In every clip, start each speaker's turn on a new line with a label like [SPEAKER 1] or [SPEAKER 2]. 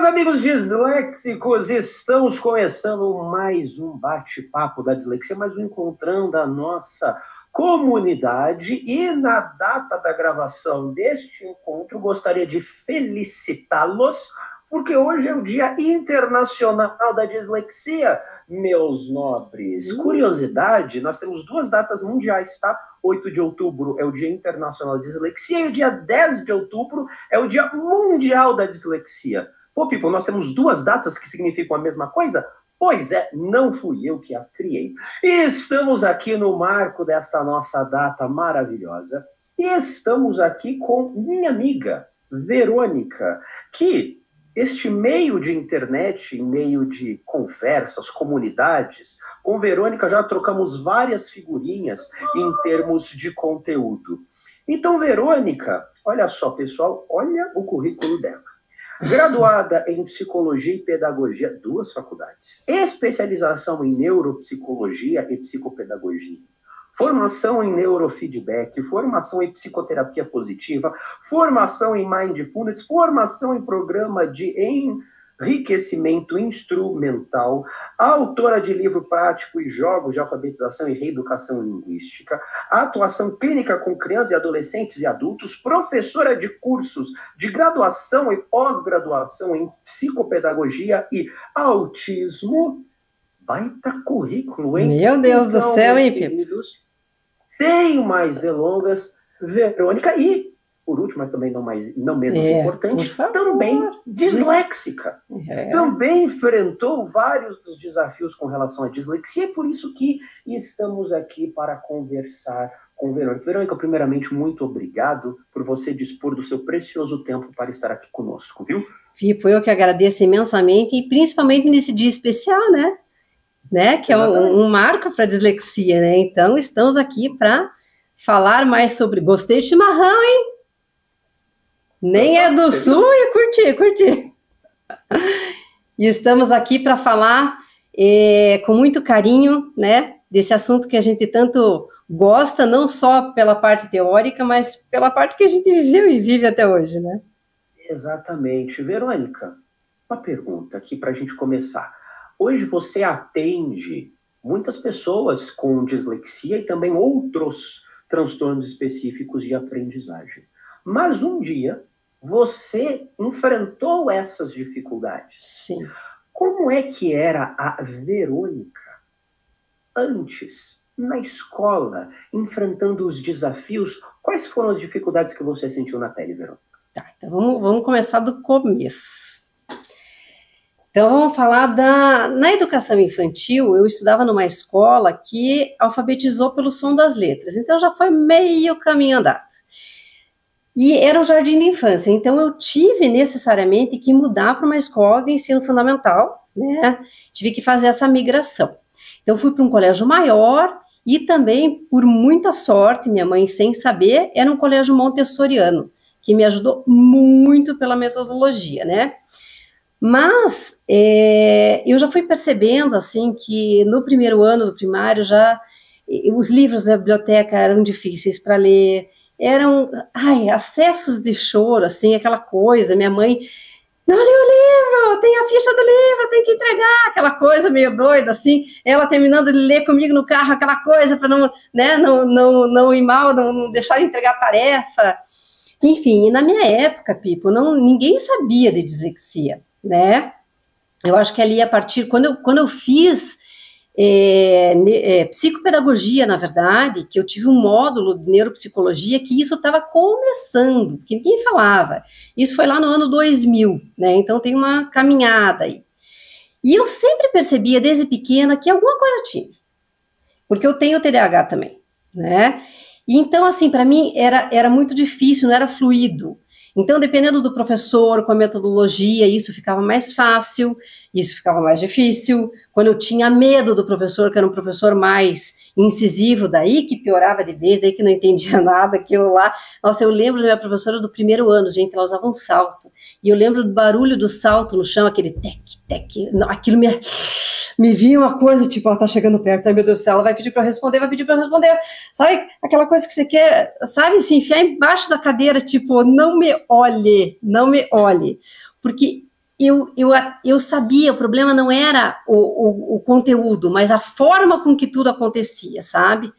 [SPEAKER 1] amigos disléxicos, estamos começando mais um bate-papo da dislexia, mais um encontrão da nossa comunidade. E na data da gravação deste encontro, gostaria de felicitá-los, porque hoje é o Dia Internacional da Dislexia, meus nobres. Curiosidade, nós temos duas datas mundiais, tá? 8 de outubro é o Dia Internacional da Dislexia e o dia 10 de outubro é o Dia Mundial da Dislexia. Pô, people, nós temos duas datas que significam a mesma coisa? Pois é, não fui eu que as criei. E estamos aqui no marco desta nossa data maravilhosa. E estamos aqui com minha amiga, Verônica, que este meio de internet, em meio de conversas, comunidades, com Verônica já trocamos várias figurinhas em termos de conteúdo. Então, Verônica, olha só, pessoal, olha o currículo dela. Graduada em Psicologia e Pedagogia, 2 faculdades. Especialização em Neuropsicologia e Psicopedagogia. Formação em Neurofeedback, formação em Psicoterapia Positiva, formação em Mindfulness, formação em Programa de Enriquecimento Instrumental, autora de livro prático e jogos de alfabetização e reeducação linguística, atuação clínica com crianças e adolescentes e adultos, professora de cursos de graduação e pós-graduação em psicopedagogia e autismo. Baita currículo, hein?
[SPEAKER 2] Meu Deus do céu, hein, Pipo?
[SPEAKER 1] Sem mais delongas, Verônica, e, por último, mas também não menos importante, também disléxica. Também enfrentou vários dos desafios com relação à dislexia, e por isso que estamos aqui para conversar com Verônica. Verônica, primeiramente, muito obrigado por você dispor do seu precioso tempo para estar aqui conosco, viu?
[SPEAKER 2] Pipo, eu que agradeço imensamente, e principalmente nesse dia especial, né, que é um marco para a dislexia, né? Então, estamos aqui para falar mais sobre... Gostei de chimarrão, hein? Nem é do sul e curti. E estamos aqui para falar com muito carinho, né, desse assunto que a gente tanto gosta, não só pela parte teórica, mas pela parte que a gente viveu e vive até hoje, né?
[SPEAKER 1] Exatamente. Verônica, uma pergunta aqui para a gente começar. Hoje você atende muitas pessoas com dislexia e também outros transtornos específicos de aprendizagem. Mas um dia você enfrentou essas dificuldades.
[SPEAKER 2] Sim.
[SPEAKER 1] Como é que era a Verônica antes, na escola, enfrentando os desafios? Quais foram as dificuldades que você sentiu na pele, Verônica?
[SPEAKER 2] Tá, então vamos começar do começo. Então, vamos falar na educação infantil. Eu estudava numa escola que alfabetizou pelo som das letras, então já foi meio caminho andado. E era o jardim de infância, então eu tive necessariamente que mudar para uma escola de ensino fundamental, né? Tive que fazer essa migração. Então, fui para um colégio maior e também, por muita sorte, minha mãe, sem saber, era um colégio montessoriano, que me ajudou muito pela metodologia, né? Mas eu já fui percebendo, assim, que no primeiro ano do primário os livros da biblioteca eram difíceis para ler, eram, acessos de choro, assim, aquela coisa, minha mãe, não li o livro, tem a ficha do livro, tem que entregar, aquela coisa meio doida, assim, ela terminando de ler comigo no carro, aquela coisa para não ir mal, não deixar de entregar a tarefa, enfim, e na minha época, Pipo, ninguém sabia de dislexia, né? Eu acho que ali a partir, quando eu fiz psicopedagogia, na verdade, que eu tive um módulo de neuropsicologia, que isso estava começando, que ninguém falava. Isso foi lá no ano 2000, né? Então tem uma caminhada aí. E eu sempre percebia desde pequena que alguma coisa tinha, porque eu tenho TDAH também, né? E então, assim, para mim era muito difícil, não era fluido. Então, dependendo do professor, com a metodologia, isso ficava mais fácil, isso ficava mais difícil. Quando eu tinha medo do professor, que era um professor mais incisivo, daí que piorava de vez, daí que não entendia nada, aquilo lá. Nossa, eu lembro da minha professora do primeiro ano, gente, ela usava um salto. E eu lembro do barulho do salto no chão, aquele tec, tec, aquilo me vinha uma coisa, tipo, ela tá chegando perto, ai meu Deus do céu, ela vai pedir pra eu responder, sabe, aquela coisa que você quer, sabe, se enfiar embaixo da cadeira, tipo, não me olhe, porque eu sabia, o problema não era o conteúdo, mas a forma com que tudo acontecia, sabe?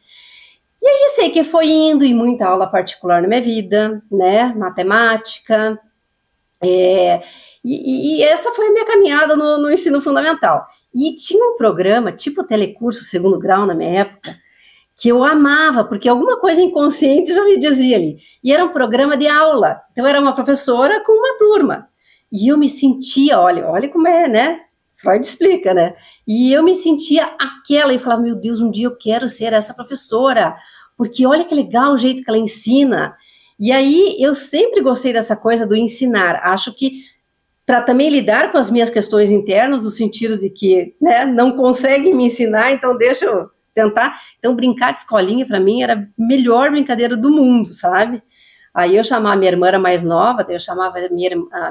[SPEAKER 2] E aí sei que foi indo e muita aula particular na minha vida, né? Matemática, e essa foi a minha caminhada no ensino fundamental. E tinha um programa, tipo telecurso segundo grau na minha época, que eu amava, porque alguma coisa inconsciente já me dizia ali. E era um programa de aula. Então, era uma professora com uma turma. E eu me sentia, olha como é, né? Freud explica, né? E eu me sentia aquela, e falava, meu Deus, um dia eu quero ser essa professora, porque olha que legal o jeito que ela ensina. E aí, eu sempre gostei dessa coisa do ensinar. Acho que para também lidar com as minhas questões internas, no sentido de que, né, não conseguem me ensinar, então deixa eu tentar. Então, brincar de escolinha, para mim, era a melhor brincadeira do mundo, sabe? Aí eu chamava, minha irmã era mais nova, daí eu chamava a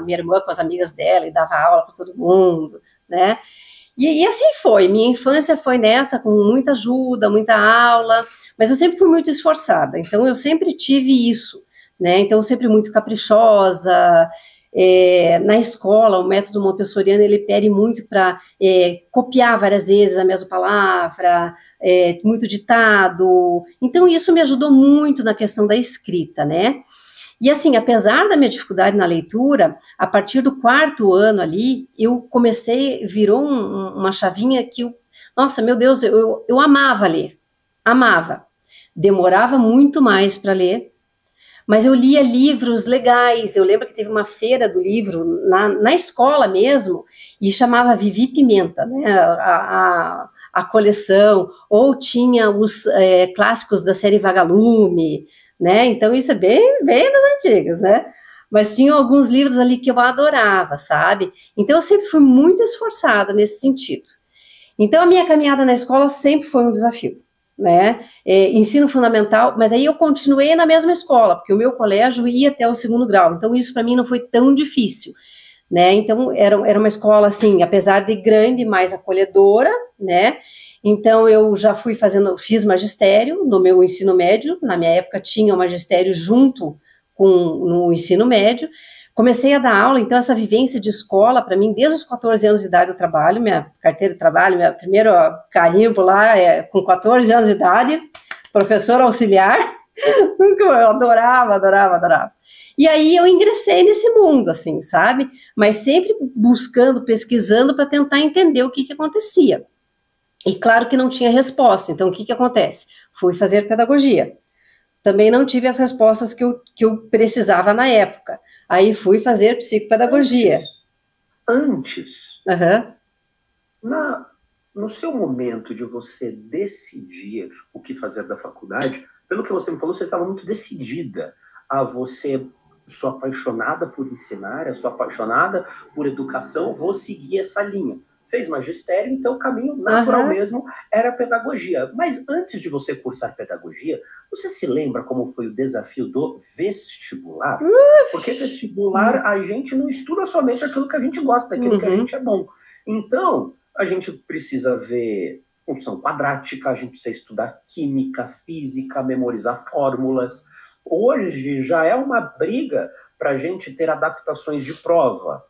[SPEAKER 2] minha irmã com as amigas dela e dava aula para todo mundo, né? E assim foi, minha infância foi nessa, com muita ajuda, muita aula, mas eu sempre fui muito esforçada, então eu sempre tive isso, né? Então, sempre muito caprichosa. Na escola, o método montessoriano, ele pede muito para copiar várias vezes a mesma palavra, muito ditado, então isso me ajudou muito na questão da escrita, né? E assim, apesar da minha dificuldade na leitura, a partir do 4º ano ali, eu comecei, virou uma chavinha que nossa, meu Deus, eu amava ler, amava, demorava muito mais para ler, mas eu lia livros legais. Eu lembro que teve uma feira do livro na escola mesmo, e chamava Vivi Pimenta, né, a coleção, ou tinha os clássicos da série Vagalume, né, então isso é bem das antigas, né, mas tinha alguns livros ali que eu adorava, sabe, então eu sempre fui muito esforçada nesse sentido. Então a minha caminhada na escola sempre foi um desafio, né, ensino fundamental, mas aí eu continuei na mesma escola, porque o meu colégio ia até o 2º grau, então isso para mim não foi tão difícil, né, então era uma escola assim, apesar de grande, mais acolhedora, né, então eu já fiz magistério no meu ensino médio, na minha época tinha o magistério junto no ensino médio. Comecei a dar aula, então essa vivência de escola, para mim, desde os 14 anos de idade eu trabalho, minha carteira de trabalho, meu primeiro carimbo lá com 14 anos de idade, professora auxiliar, eu adorava. E aí eu ingressei nesse mundo, assim, sabe? Mas sempre buscando, pesquisando para tentar entender o que acontecia. E claro que não tinha resposta, então o que acontece? Fui fazer pedagogia. Também não tive as respostas que eu precisava na época. Aí fui fazer psicopedagogia.
[SPEAKER 1] Antes,
[SPEAKER 2] Uhum.
[SPEAKER 1] No seu momento de você decidir o que fazer da faculdade, pelo que você me falou, você estava muito decidida você sou apaixonada por ensinar, eu sou apaixonada por educação, vou seguir essa linha. Fez magistério, então o caminho natural mesmo era pedagogia. Mas antes de você cursar pedagogia, você se lembra como foi o desafio do vestibular? Porque vestibular, a gente não estuda somente aquilo que a gente gosta, aquilo que a gente é bom. Então, a gente precisa ver função quadrática, a gente precisa estudar química, física, memorizar fórmulas. Hoje já é uma briga para a gente ter adaptações de prova.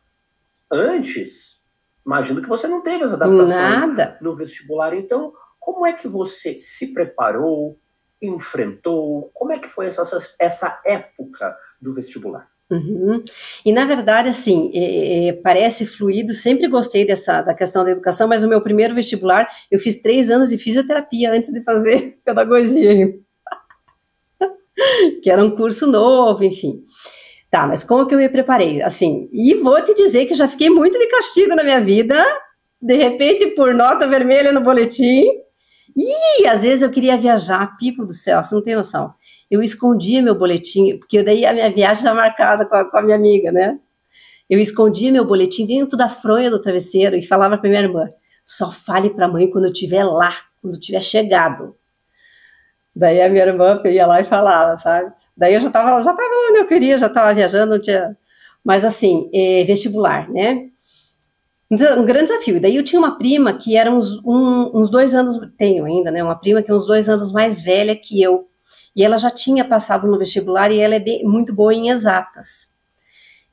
[SPEAKER 1] Antes, imagino que você não teve as adaptações no vestibular. Então, como é que você se preparou, enfrentou? Como é que foi essa época do vestibular?
[SPEAKER 2] Uhum. E na verdade, assim, parece fluido, sempre gostei da questão da educação, mas no meu primeiro vestibular, eu fiz 3 anos de fisioterapia antes de fazer pedagogia, que era um curso novo, enfim. Tá, mas como que eu me preparei? Assim, e vou te dizer que já fiquei muito de castigo na minha vida, de repente por nota vermelha no boletim, e às vezes eu queria viajar, pipo do céu, você não tem noção. Eu escondia meu boletim, porque daí a minha viagem estava marcada com a minha amiga, né? Eu escondia meu boletim dentro da fronha do travesseiro e falava para minha irmã, só fale para a mãe quando eu estiver lá, quando eu tiver chegado. Daí a minha irmã ia lá e falava, sabe? Daí eu já estava onde eu queria, já estava viajando, não tinha... Mas assim, vestibular, né? Um grande desafio. E daí eu tinha uma prima que era uns 2 anos, tenho ainda, né? Uma prima que é uns 2 anos mais velha que eu. E ela já tinha passado no vestibular e ela é muito boa em exatas.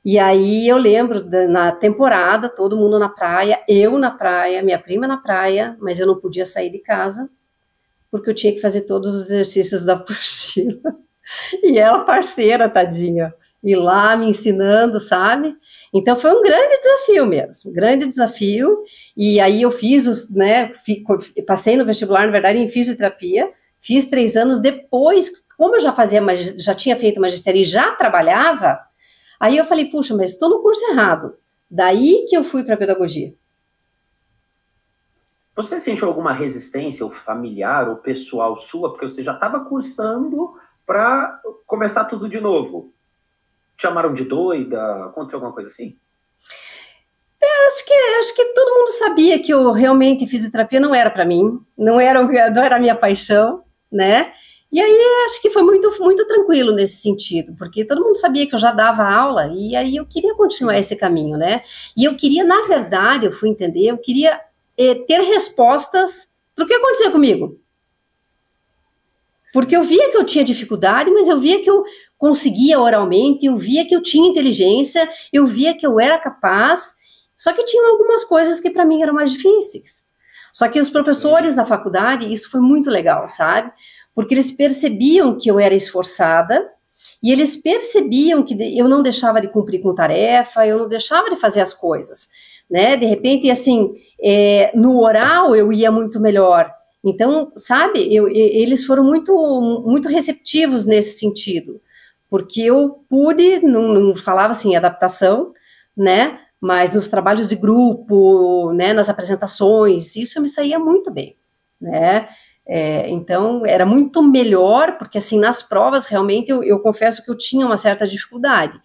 [SPEAKER 2] E aí eu lembro na temporada, todo mundo na praia, eu na praia, minha prima na praia, mas eu não podia sair de casa, porque eu tinha que fazer todos os exercícios da apostila. E ela parceira, tadinha, e lá me ensinando, sabe? Então foi um grande desafio mesmo, um grande desafio. E aí eu fiz passei no vestibular, na verdade, em fisioterapia, fiz 3 anos depois, como eu já tinha feito magistério e já trabalhava, aí eu falei, puxa, mas estou no curso errado. Daí que eu fui para pedagogia.
[SPEAKER 1] Você sentiu alguma resistência, ou familiar, ou pessoal sua, porque você já estava cursando para começar tudo de novo? Te chamaram de doida? Aconteceu alguma coisa assim?
[SPEAKER 2] Acho que todo mundo sabia que eu realmente fisioterapia não era para mim, não era a minha paixão, né? E aí acho que foi muito, muito tranquilo nesse sentido, porque todo mundo sabia que eu já dava aula e aí eu queria continuar esse caminho, né? E eu queria, na verdade, eu fui entender, eu queria ter respostas para o que acontecia comigo. Porque eu via que eu tinha dificuldade, mas eu via que eu conseguia oralmente, eu via que eu tinha inteligência, eu via que eu era capaz, só que tinham algumas coisas que para mim eram mais difíceis. Só que os professores da faculdade, isso foi muito legal, sabe? Porque eles percebiam que eu era esforçada, e eles percebiam que eu não deixava de cumprir com tarefa, eu não deixava de fazer as coisas, né? De repente, assim, no oral eu ia muito melhor. Então, sabe, eles foram muito, muito receptivos nesse sentido, porque eu pude, não falava assim, adaptação, né, mas nos trabalhos de grupo, né, nas apresentações, isso eu me saía muito bem, né, então era muito melhor, porque assim, nas provas, realmente, eu confesso que eu tinha uma certa dificuldade,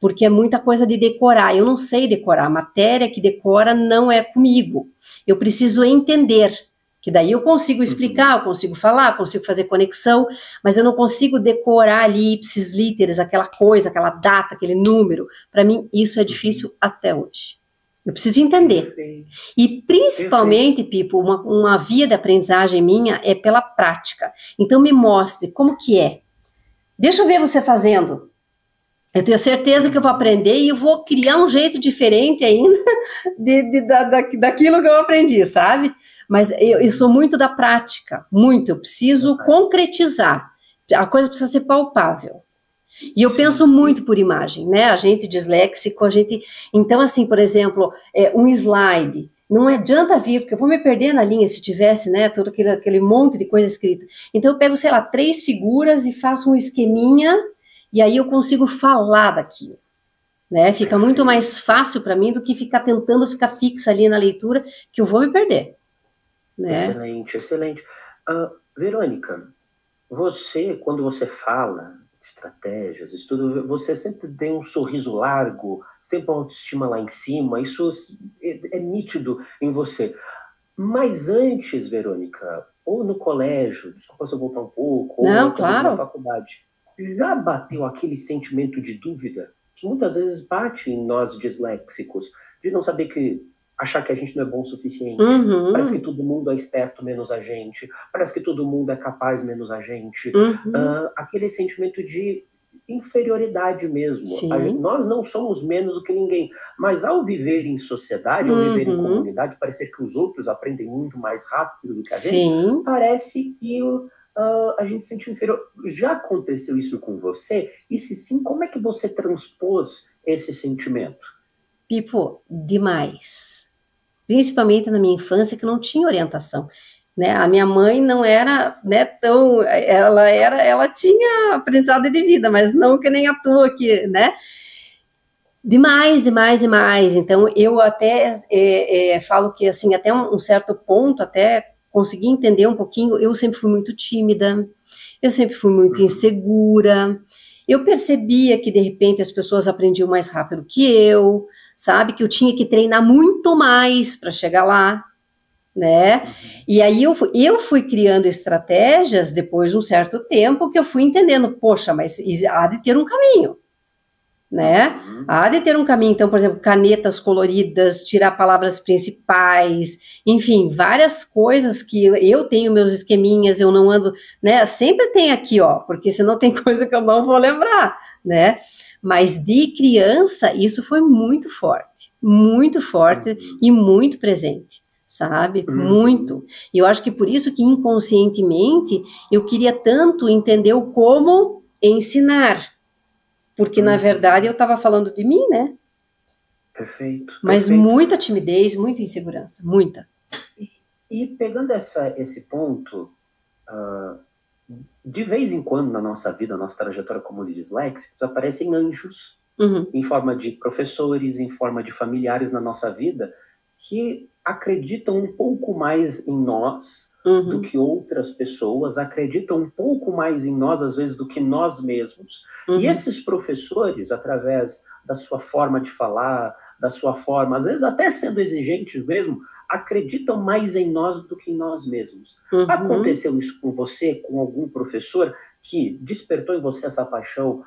[SPEAKER 2] porque é muita coisa de decorar, eu não sei decorar, a matéria que decora não é comigo, eu preciso entender, que daí eu consigo explicar, eu consigo falar, consigo fazer conexão, mas eu não consigo decorar ali ipsis literis, aquela coisa, aquela data, aquele número. Para mim, isso é difícil até hoje. Eu preciso entender. E principalmente, Pipo, uma via de aprendizagem minha é pela prática. Então me mostre como que é. Deixa eu ver você fazendo. Eu tenho certeza que eu vou aprender e eu vou criar um jeito diferente ainda daquilo que eu aprendi, sabe? Mas eu sou muito da prática, muito. Eu preciso concretizar. A coisa precisa ser palpável. E eu penso muito por imagem, né? A gente disléxico, Então, assim, por exemplo, um slide. Não adianta vir, porque eu vou me perder na linha se tivesse, né, todo aquele monte de coisa escrita. Então, eu pego, sei lá, 3 figuras e faço um esqueminha, e aí eu consigo falar daquilo. Né? Fica muito mais fácil para mim do que ficar tentando ficar fixa ali na leitura, que eu vou me perder. Né?
[SPEAKER 1] Excelente, excelente. Verônica, você, quando você fala de estratégias, estudo, você sempre tem um sorriso largo, sempre uma autoestima lá em cima, isso é nítido em você. Mas antes, Verônica, ou no colégio, desculpa se eu voltar um pouco, ou na faculdade, já bateu aquele sentimento de dúvida que muitas vezes bate em nós disléxicos, de não saber achar que a gente não é bom o suficiente.
[SPEAKER 2] Uhum.
[SPEAKER 1] Parece que todo mundo é esperto menos a gente. Parece que todo mundo é capaz menos a gente. Aquele sentimento de inferioridade mesmo. Nós não somos menos do que ninguém. Mas ao viver em sociedade, ao viver em comunidade, parecer que os outros aprendem muito mais rápido do que a gente, parece que a gente se sente inferior. Já aconteceu isso com você? E se sim, como é que você transpôs esse sentimento?
[SPEAKER 2] Pipo, demais. Principalmente na minha infância, que não tinha orientação. Né? A minha mãe não era, né, tão... Ela tinha aprendizado de vida, mas não que nem a tua aqui, né? Demais, demais, demais. Então, eu até falo que, assim, até um certo ponto, até conseguir entender um pouquinho, eu sempre fui muito tímida, eu sempre fui muito insegura, eu percebia que, de repente, as pessoas aprendiam mais rápido que eu, sabe, que eu tinha que treinar muito mais para chegar lá, né, e aí eu fui criando estratégias, depois de um certo tempo, que eu fui entendendo, poxa, mas há de ter um caminho, né, há de ter um caminho. Então, por exemplo, canetas coloridas, tirar palavras principais, enfim, várias coisas que eu tenho meus esqueminhas, eu não ando, né, sempre tem aqui, ó, porque senão tem coisa que eu não vou lembrar, né, Mas de criança, isso foi muito forte e muito presente, sabe? Muito. E eu acho que por isso que inconscientemente eu queria tanto entender o como ensinar, porque na verdade eu estava falando de mim, né?
[SPEAKER 1] Perfeito.
[SPEAKER 2] Mas muita timidez, muita insegurança, muita.
[SPEAKER 1] E pegando esse ponto, de vez em quando na nossa vida, na nossa trajetória como disléxicos, aparecem anjos em forma de professores, em forma de familiares na nossa vida, que acreditam um pouco mais em nós do que outras pessoas, acreditam um pouco mais em nós, às vezes, do que nós mesmos. E esses professores, através da sua forma de falar, da sua forma, às vezes até sendo exigentes mesmo, acreditam mais em nós do que em nós mesmos. Aconteceu isso com você, com algum professor que despertou em você essa paixão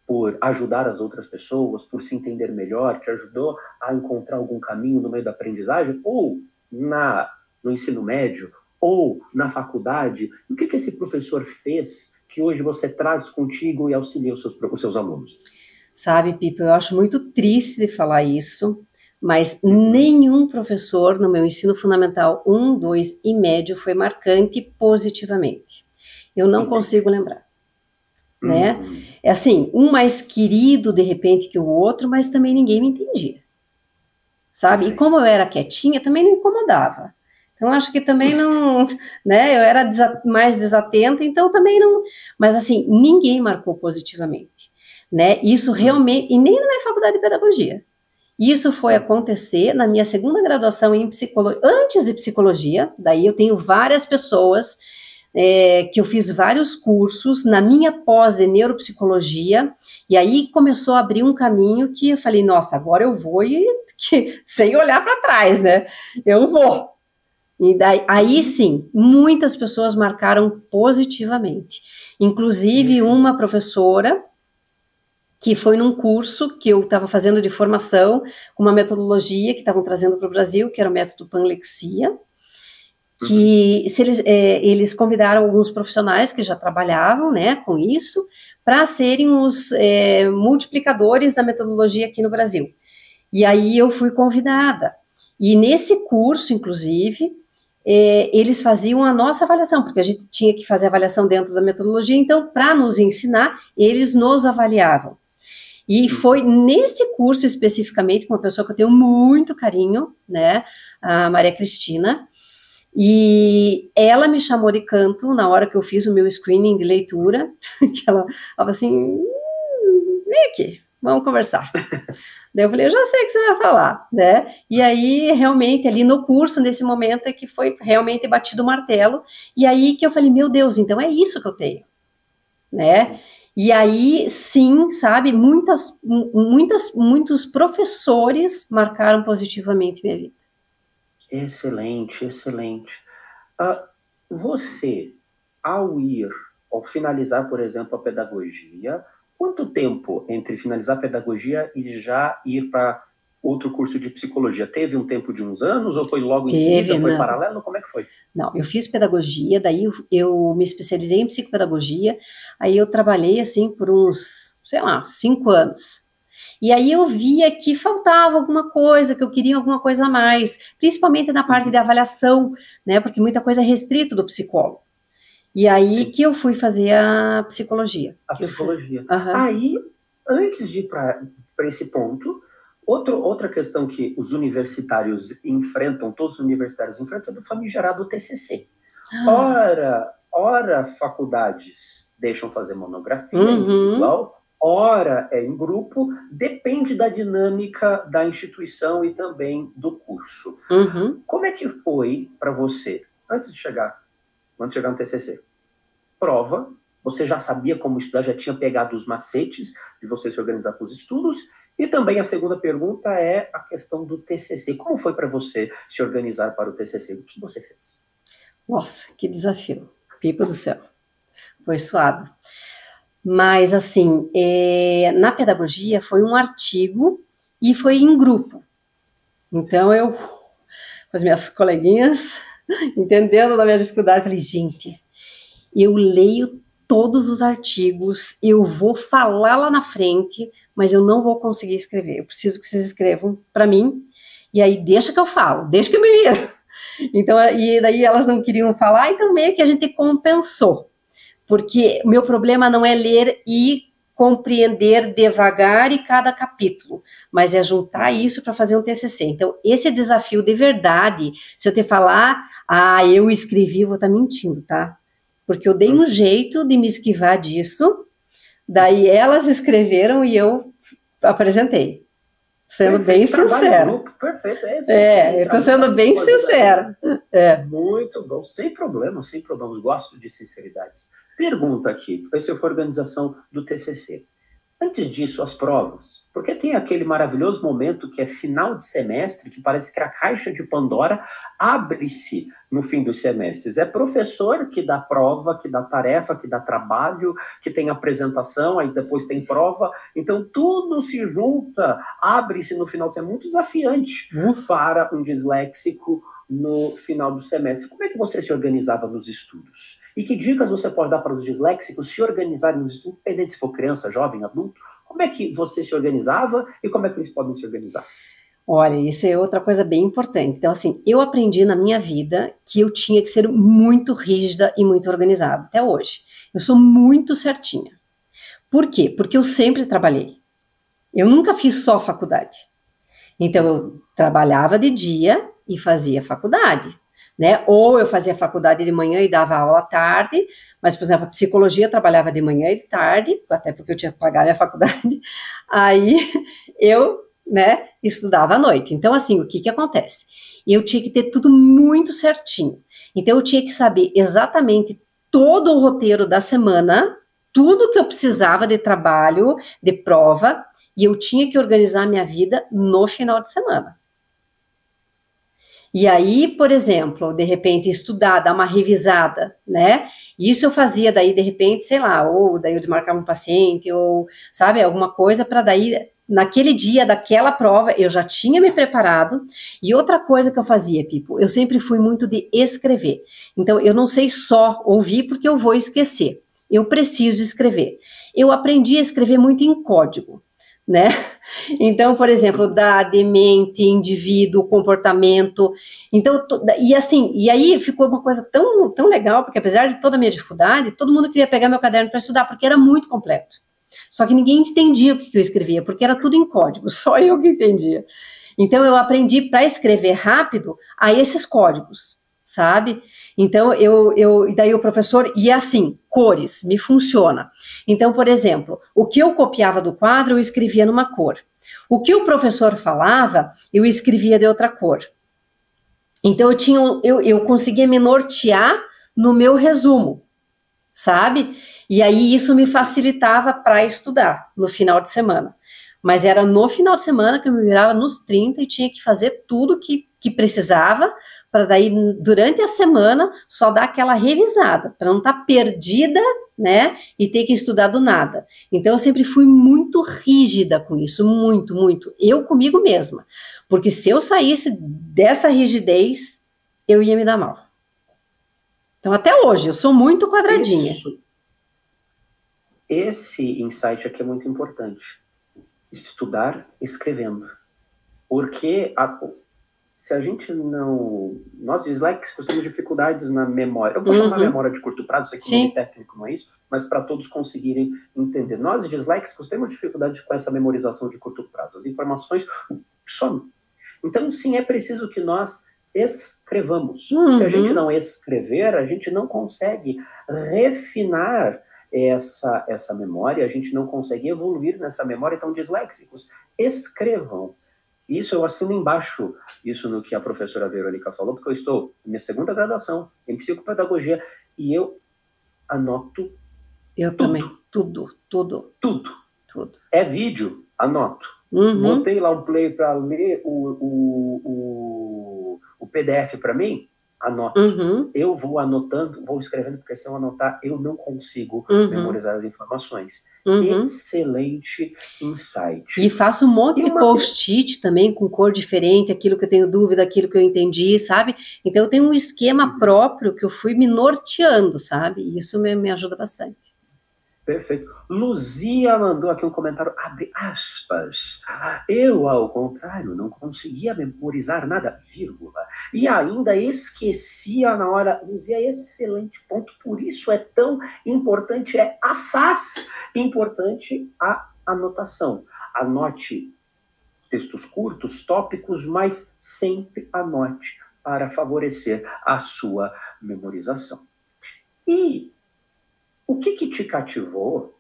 [SPEAKER 1] por ajudar as outras pessoas, por se entender melhor, te ajudou a encontrar algum caminho no meio da aprendizagem, ou no ensino médio, ou na faculdade? O que esse professor fez que hoje você traz contigo e auxilia os seus alunos?
[SPEAKER 2] Sabe, Pipo, eu acho muito triste de falar isso, mas nenhum professor no meu ensino fundamental 1, 2 e médio foi marcante positivamente. Eu não consigo lembrar, né? É assim, um mais querido de repente que o outro, mas também ninguém me entendia, sabe? E como eu era quietinha, também não incomodava. Então, acho que também não, né? Eu era mais desatenta, então também não. Mas assim, ninguém marcou positivamente, né? Isso realmente, e nem na minha faculdade de pedagogia. Isso foi acontecer na minha segunda graduação em psicologia, antes de psicologia. Daí eu tenho várias pessoas que eu fiz vários cursos na minha pós de neuropsicologia, e aí começou a abrir um caminho que eu falei, nossa, agora eu vou sem olhar para trás, né? Eu vou. E daí, aí sim, muitas pessoas marcaram positivamente. Inclusive uma professora que foi num curso que eu estava fazendo de formação, com uma metodologia que estavam trazendo para o Brasil, que era o método Panlexia, que eles convidaram alguns profissionais que já trabalhavam, né, com isso, para serem os multiplicadores da metodologia aqui no Brasil. E aí eu fui convidada. E nesse curso, inclusive, eles faziam a nossa avaliação, porque a gente tinha que fazer a avaliação dentro da metodologia, então, para nos ensinar, eles nos avaliavam. E foi nesse curso especificamente, com uma pessoa que eu tenho muito carinho, né, a Maria Cristina, e ela me chamou de canto na hora que eu fiz o meu screening de leitura, que ela falava assim, vem aqui, vamos conversar. Daí eu falei, eu já sei o que você vai falar, né? E aí, realmente, ali no curso, nesse momento, é que foi realmente batido o martelo, e aí que eu falei, meu Deus, então é isso que eu tenho, né? E aí, sim, sabe, muitos professores marcaram positivamente minha vida.
[SPEAKER 1] Excelente, excelente. Você, ao finalizar, por exemplo, a pedagogia, quanto tempo entre finalizar a pedagogia e já ir para outro curso de psicologia? Teve um tempo de uns anos ou foi logo em seguida? Foi paralelo? Como é que foi?
[SPEAKER 2] Não, eu fiz pedagogia, daí eu me especializei em psicopedagogia, aí eu trabalhei assim por uns, 5 anos. E aí eu via que faltava alguma coisa, que eu queria alguma coisa a mais, principalmente na parte de avaliação, né, porque muita coisa é restrito do psicólogo. E aí que eu fui fazer a psicologia.
[SPEAKER 1] A psicologia. Aí, antes de ir para esse ponto, outra questão que os universitários enfrentam, todos os universitários enfrentam, é do famigerado TCC. Ora faculdades deixam fazer monografia individual, ora é em grupo, depende da dinâmica da instituição e também do curso. Como é que foi para você, antes de chegar no TCC? Prova, você já sabia como estudar, já tinha pegado os macetes de você se organizar com os estudos, e também a segunda pergunta é a questão do TCC. Como foi para você se organizar para o TCC? O que você fez?
[SPEAKER 2] Nossa, que desafio. Pipo do céu. Foi suado. Mas, assim, na pedagogia foi um artigo e foi em grupo. Então, eu, com as minhas coleguinhas, entendendo da minha dificuldade, falei, gente, eu leio todos os artigos, eu vou falar lá na frente, mas eu não vou conseguir escrever. Eu preciso que vocês escrevam para mim, e aí deixa que eu falo, deixa que eu me viro. Então, e daí elas não queriam falar, então meio que a gente compensou. Porque o meu problema não é ler e compreender devagar e cada capítulo, mas é juntar isso para fazer um TCC. Então, esse desafio de verdade, se eu te falar, eu escrevi, eu vou estar mentindo, tá? Porque eu dei um jeito de me esquivar disso, daí elas escreveram e eu apresentei. Sendo bem sincera.
[SPEAKER 1] Perfeito, é isso.
[SPEAKER 2] Eu estou sendo bem sincera.
[SPEAKER 1] Muito bom, sem problema, sem problema. Gosto de sinceridade. Pergunta aqui, essa foi a organização do TCC. Antes disso, as provas, porque tem aquele maravilhoso momento que é final de semestre, que parece que a caixa de Pandora abre-se no fim dos semestres. É professor que dá prova, que dá tarefa, que dá trabalho, que tem apresentação, aí depois tem prova. Então, tudo se junta, abre-se no final de semestre. É muito desafiante para um disléxico no final do semestre. Como é que você se organizava nos estudos? E que dicas você pode dar para os disléxicos se organizarem nos estudos, independente se for criança, jovem, adulto? Como é que você se organizava e como é que eles podem se organizar?
[SPEAKER 2] Olha, isso é outra coisa bem importante. Então, assim, eu aprendi na minha vida que eu tinha que ser muito rígida e muito organizada, até hoje. Eu sou muito certinha. Por quê? Porque eu sempre trabalhei. Eu nunca fiz só faculdade. Então, eu trabalhava de dia e fazia faculdade. Né? Ou eu fazia faculdade de manhã e dava aula à tarde, mas, por exemplo, a psicologia eu trabalhava de manhã e de tarde, até porque eu tinha que pagar a minha faculdade, aí eu, né, estudava à noite. Então, assim, o que acontece? Eu tinha que ter tudo muito certinho. Então, eu tinha que saber exatamente todo o roteiro da semana, tudo que eu precisava de trabalho, de prova, e eu tinha que organizar a minha vida no final de semana. E aí, por exemplo, de repente estudar, dar uma revisada, né? Isso eu fazia daí, de repente, sei lá, ou daí eu desmarcava um paciente, ou, sabe, alguma coisa para daí, naquele dia daquela prova, eu já tinha me preparado. E outra coisa que eu fazia, Pipo, eu sempre fui muito de escrever. Então, eu não sei só ouvir porque eu vou esquecer. Eu preciso escrever. Eu aprendi a escrever muito em código, né? Então, por exemplo, da mente, indivíduo, comportamento. Então, e assim, e aí ficou uma coisa tão legal, porque apesar de toda a minha dificuldade, todo mundo queria pegar meu caderno para estudar, porque era muito completo. Só que ninguém entendia o que eu escrevia, porque era tudo em código, só eu que entendia. Então, eu aprendi para escrever rápido a esses códigos, sabe? Então, daí o professor, e assim, cores, me funciona. Então, por exemplo, o que eu copiava do quadro, eu escrevia numa cor. O que o professor falava, eu escrevia de outra cor. Então, eu conseguia me nortear no meu resumo, sabe? E aí, isso me facilitava para estudar no final de semana. Mas era no final de semana que eu me virava nos 30 e tinha que fazer tudo que precisava, para daí, durante a semana, só dar aquela revisada, para não estar perdida, né, e ter que estudar do nada. Então, eu sempre fui muito rígida com isso, muito, muito. Eu comigo mesma. Porque se eu saísse dessa rigidez, eu ia me dar mal. Então, até hoje, eu sou muito quadradinha.
[SPEAKER 1] Esse insight aqui é muito importante. Estudar escrevendo. Porque se a gente não... Nós disléxicos temos dificuldades na memória. Eu vou chamar memória de curto prazo, sei que o nome técnico não é isso, mas para todos conseguirem entender. Nós disléxicos temos dificuldade com essa memorização de curto prazo. As informações somem. Então, sim, é preciso que nós escrevamos. Se a gente não escrever, a gente não consegue refinar essa memória, a gente não consegue evoluir nessa memória. Então, disléxicos, escrevam. Isso eu assino embaixo, isso no que a professora Verônica falou, porque eu estou na minha segunda graduação em psicopedagogia e eu anoto
[SPEAKER 2] eu
[SPEAKER 1] tudo.
[SPEAKER 2] Também, tudo.
[SPEAKER 1] É vídeo, anoto. Botei lá um play para ler o PDF para mim, anoto. Eu vou anotando, vou escrevendo, porque se eu anotar, eu não consigo memorizar as informações. Excelente insight.
[SPEAKER 2] E faço um monte de post-it também, com cor diferente, aquilo que eu tenho dúvida, aquilo que eu entendi, sabe? Então eu tenho um esquema próprio que eu fui me norteando, sabe? E isso me ajuda bastante.
[SPEAKER 1] Perfeito. Luzia mandou aqui um comentário, abre aspas. Eu, ao contrário, não conseguia memorizar nada, vírgula. E ainda esquecia na hora. Luzia, excelente ponto. Por isso é tão importante, é assaz importante a anotação. Anote textos curtos, tópicos, mas sempre anote para favorecer a sua memorização. E o que te cativou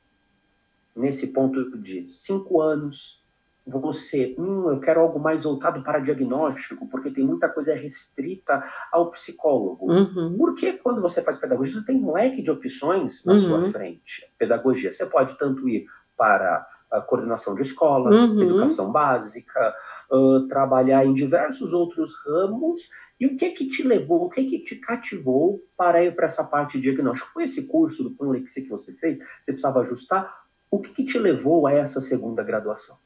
[SPEAKER 1] nesse ponto de 5 anos? Você, eu quero algo mais voltado para diagnóstico, porque tem muita coisa restrita ao psicólogo. Porque quando você faz pedagogia, você tem um leque de opções na sua frente. Pedagogia, você pode tanto ir para a coordenação de escola, educação básica, trabalhar em diversos outros ramos. E o que te levou, o que te cativou para ir para essa parte de diagnóstico? Com esse curso do Panlexia que você fez, você precisava ajustar. O que te levou a essa segunda graduação?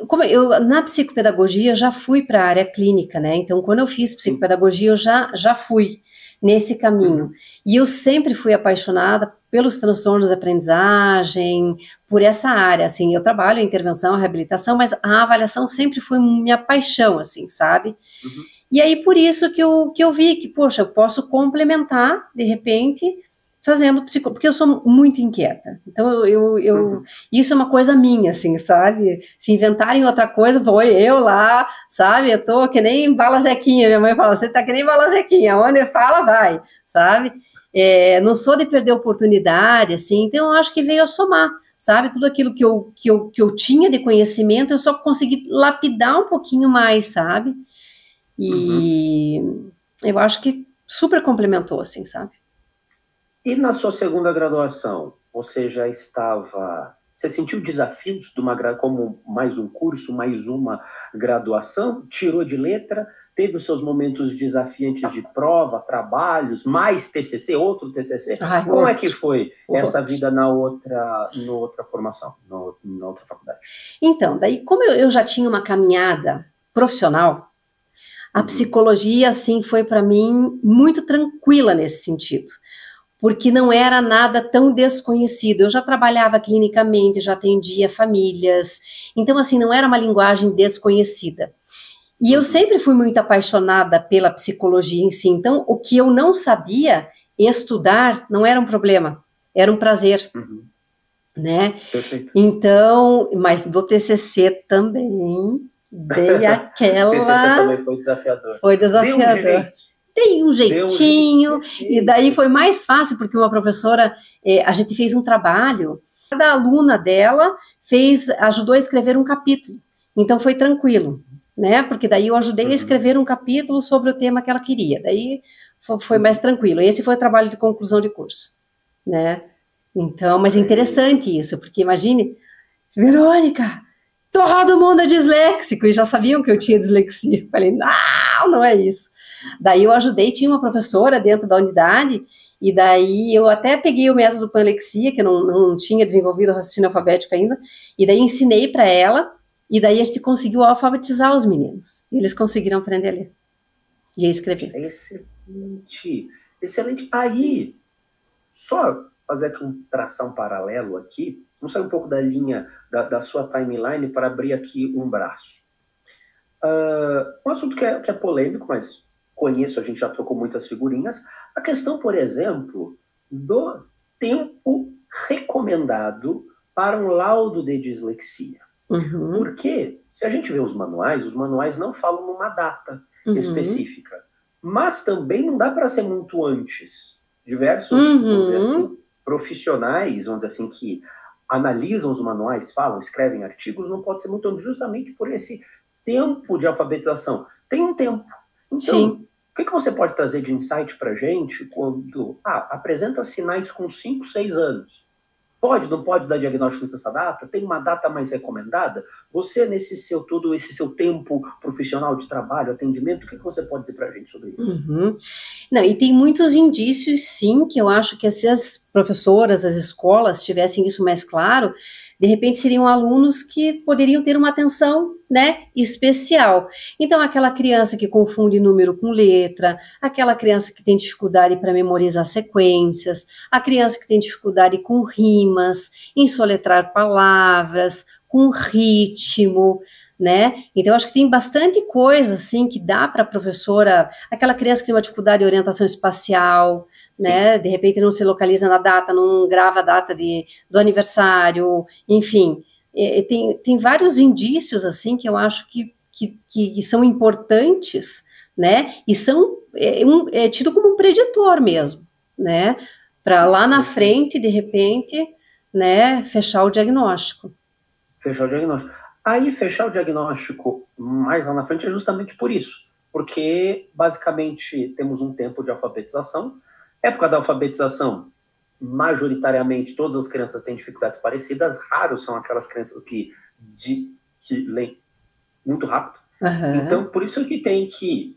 [SPEAKER 2] Como eu, na psicopedagogia, eu já fui para a área clínica, né? Então, quando eu fiz psicopedagogia, eu já fui nesse caminho. E eu sempre fui apaixonada pelos transtornos de aprendizagem, por essa área, assim. Eu trabalho em intervenção, reabilitação, mas a avaliação sempre foi minha paixão, assim, sabe? E aí, por isso que eu vi que, poxa, eu posso complementar, de repente, fazendo psicologia, porque eu sou muito inquieta. Então, isso é uma coisa minha, assim, sabe? Se inventarem outra coisa, vou eu lá, sabe? Eu tô que nem Bala Zequinha, minha mãe fala, você tá que nem Bala Zequinha, onde fala, vai, sabe? Não sou de perder oportunidade, assim, então eu acho que veio a somar, sabe? Tudo aquilo que eu tinha de conhecimento, eu só consegui lapidar um pouquinho mais, sabe? E eu acho que super complementou, assim, sabe?
[SPEAKER 1] E na sua segunda graduação, você já estava... Você sentiu desafios como mais um curso, mais uma graduação? Tirou de letra? Teve os seus momentos desafiantes de prova, trabalhos, mais TCC, outro TCC? Como é que foi essa vida na outra formação, na outra faculdade?
[SPEAKER 2] Então, daí como eu já tinha uma caminhada profissional, a psicologia, assim, foi para mim muito tranquila nesse sentido. Porque não era nada tão desconhecido. Eu já trabalhava clinicamente, já atendia famílias, então, assim, não era uma linguagem desconhecida. E eu sempre fui muito apaixonada pela psicologia em si, então, o que eu não sabia estudar não era um problema, era um prazer, né?
[SPEAKER 1] Perfeito.
[SPEAKER 2] Então, mas do TCC também, dei aquela...
[SPEAKER 1] O TCC também foi desafiador.
[SPEAKER 2] Foi desafiador. Dei um jeitinho, e daí foi mais fácil, porque uma professora, a gente fez um trabalho, cada aluna dela ajudou a escrever um capítulo, então foi tranquilo, né, porque daí eu ajudei a escrever um capítulo sobre o tema que ela queria, daí foi mais tranquilo, esse foi o trabalho de conclusão de curso, né, então, mas é interessante isso, porque imagine, Verônica, todo mundo é disléxico, e já sabiam que eu tinha dislexia, falei, não é isso. Daí eu ajudei, tinha uma professora dentro da unidade, e daí eu até peguei o método Panlexia, que eu não tinha desenvolvido o raciocínio alfabético ainda, e daí ensinei para ela, e daí a gente conseguiu alfabetizar os meninos. E eles conseguiram aprender a ler e a escrever.
[SPEAKER 1] Excelente, excelente. Aí, só fazer aqui traçar um paralelo aqui, vamos sair um pouco da linha da sua timeline para abrir aqui um braço. Um assunto que é polêmico, mas conheço, a gente já trocou muitas figurinhas. A questão, por exemplo, do tempo recomendado para um laudo de dislexia. Porque, se a gente vê os manuais não falam numa data específica. Mas também não dá para ser muito antes. Diversos, vamos dizer assim, profissionais, vamos dizer assim, que analisam os manuais, escrevem artigos, não pode ser muito antes, justamente por esse tempo de alfabetização. Tem um tempo. Então, o que você pode trazer de insight para a gente quando apresenta sinais com 5, 6 anos? Pode, não pode dar diagnóstico nessa data? Tem uma data mais recomendada? Você, esse seu tempo profissional de trabalho, atendimento, o que você pode dizer para a gente sobre isso?
[SPEAKER 2] Não, e tem muitos indícios, sim, que eu acho que se as professoras, as escolas tivessem isso mais claro, de repente seriam alunos que poderiam ter uma atenção né, especial. Então, aquela criança que confunde número com letra, aquela criança que tem dificuldade para memorizar sequências, a criança que tem dificuldade com rimas, em soletrar palavras, com ritmo, né? Então, acho que tem bastante coisa, assim, que dá para a professora, aquela criança que tem uma dificuldade de orientação espacial, né? De repente não se localiza na data, não grava a data do aniversário, enfim. Tem vários indícios, assim, que eu acho que são importantes, né? E são tido como um preditor mesmo, né? Para lá na frente, de repente, né, fechar o diagnóstico.
[SPEAKER 1] Fechar o diagnóstico. Aí, fechar o diagnóstico mais lá na frente é justamente por isso. Porque, basicamente, temos um tempo de alfabetização. Época da alfabetização, majoritariamente, todas as crianças têm dificuldades parecidas. Raros são aquelas crianças que leem muito rápido.
[SPEAKER 2] Uhum.
[SPEAKER 1] Então, por isso que tem que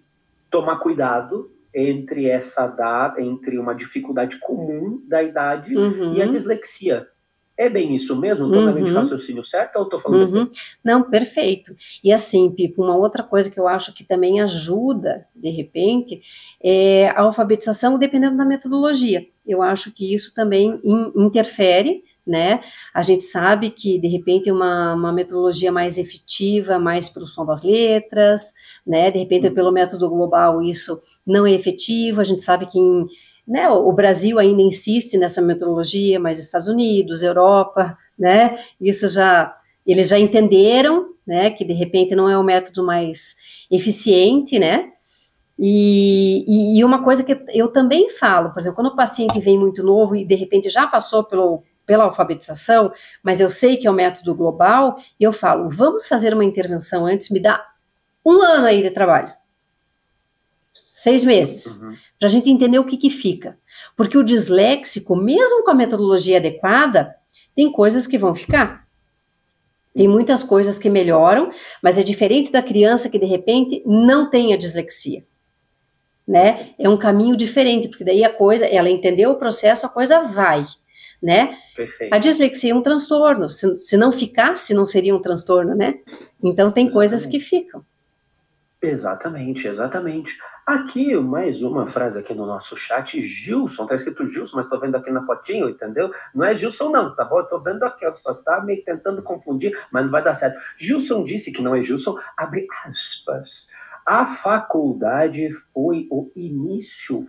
[SPEAKER 1] tomar cuidado entre uma dificuldade comum da idade e a dislexia. É bem isso mesmo? Estou na linha de raciocínio certo ou estou falando besteira?
[SPEAKER 2] Não, perfeito. E assim, Pipo, uma outra coisa que eu acho que também ajuda, de repente, é a alfabetização dependendo da metodologia. Eu acho que isso também interfere, né? A gente sabe que, de repente, uma metodologia mais efetiva, mais pelo som das letras, né? De repente, pelo método global, isso não é efetivo. A gente sabe que né, o Brasil ainda insiste nessa metodologia, mas Estados Unidos, Europa, né, eles já entenderam, né, que de repente não é o método mais eficiente, né, e uma coisa que eu também falo, por exemplo, quando o paciente vem muito novo e de repente já passou pela alfabetização, mas eu sei que é o método global, eu falo, vamos fazer uma intervenção antes, me dá 1 ano aí de trabalho. 6 meses, para a gente entender o que fica. Porque o disléxico, mesmo com a metodologia adequada, tem coisas que vão ficar. Tem muitas coisas que melhoram, mas é diferente da criança que, de repente, não tem a dislexia. Né? É um caminho diferente, porque daí ela entendeu o processo, a coisa vai. Né?
[SPEAKER 1] Perfeito.
[SPEAKER 2] A dislexia é um transtorno. Se não ficasse, não seria um transtorno, né? Então, tem coisas que ficam.
[SPEAKER 1] Exatamente, exatamente. Aqui, mais uma frase aqui no nosso chat, Gilson, tá escrito Gilson, mas tô vendo aqui na fotinho, entendeu? Não é Gilson não, tá bom? Eu tô vendo aqui, só está meio tentando confundir, mas não vai dar certo. Gilson disse que não é Gilson, abre aspas. A faculdade foi do início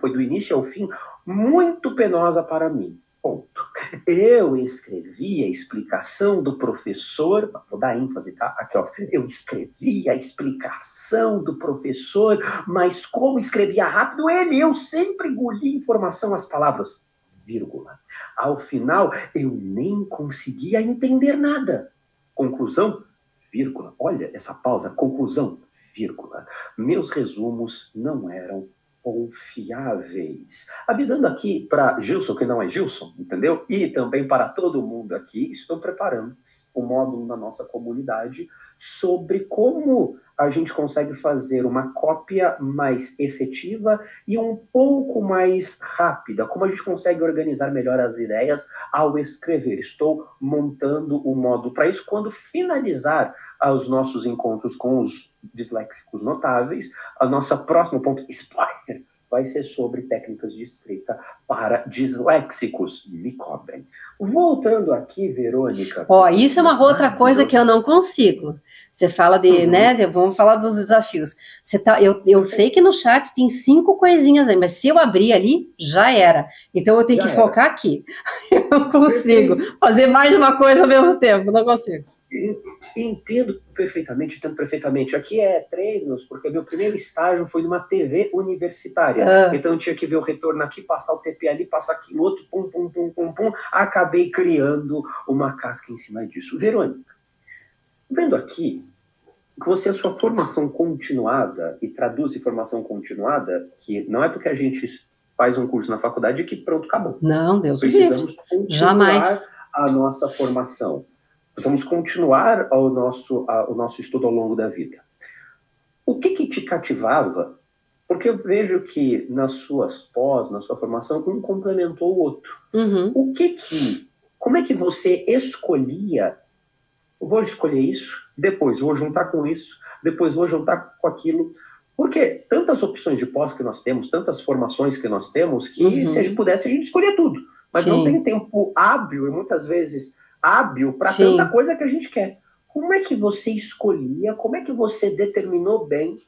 [SPEAKER 1] ao fim, muito penosa para mim. Ponto. Eu escrevi a explicação do professor, vou dar ênfase, tá? Aqui, ó. Eu escrevi a explicação do professor, mas como escrevia rápido eu sempre engoli informação às palavras, vírgula. Ao final, eu nem conseguia entender nada. Conclusão, vírgula. Olha essa pausa, conclusão, vírgula. Meus resumos não eram confiáveis. Avisando aqui para Gilson, que não é Gilson, entendeu? E também para todo mundo aqui, estou preparando um módulo na nossa comunidade sobre como a gente consegue fazer uma cópia mais efetiva e um pouco mais rápida, como a gente consegue organizar melhor as ideias ao escrever. Estou montando um módulo para isso. Quando finalizar os nossos encontros com os disléxicos notáveis, a nossa próxima ponto, spoiler, vai ser sobre técnicas de escrita para disléxicos. Me cobrem. Voltando aqui, Verônica.
[SPEAKER 2] Isso é uma outra coisa que eu não consigo. Você fala né, vamos falar dos desafios. Eu sei que no chat tem 5 coisinhas aí, mas se eu abrir ali, já era. Então eu tenho que focar aqui. Eu não consigo fazer mais de uma coisa ao mesmo tempo, não consigo.
[SPEAKER 1] Entendo perfeitamente. Aqui é treinos, porque meu primeiro estágio foi numa TV universitária. Então eu tinha que ver o retorno aqui, passar o TP ali, passar aquilo outro, pum. Acabei criando uma casca em cima disso. Verônica, vendo aqui que você, a sua formação continuada, e traduz formação continuada, que não é porque a gente faz um curso na faculdade que pronto, acabou.
[SPEAKER 2] Não, Deus
[SPEAKER 1] Precisamos continuar
[SPEAKER 2] jamais
[SPEAKER 1] a nossa formação. Precisamos continuar o nosso estudo ao longo da vida. O que te cativava? Porque eu vejo que nas suas pós, na sua formação, um complementou o outro. Como é que você escolhia? Eu vou escolher isso, depois vou juntar com isso, depois vou juntar com aquilo. Porque tantas opções de pós que nós temos, tantas formações que nós temos, que se a gente pudesse, a gente escolhia tudo. Mas não tem tempo hábil, e muitas vezes hábil, para tanta coisa que a gente quer. Como é que você escolhia, como é que você determinou bem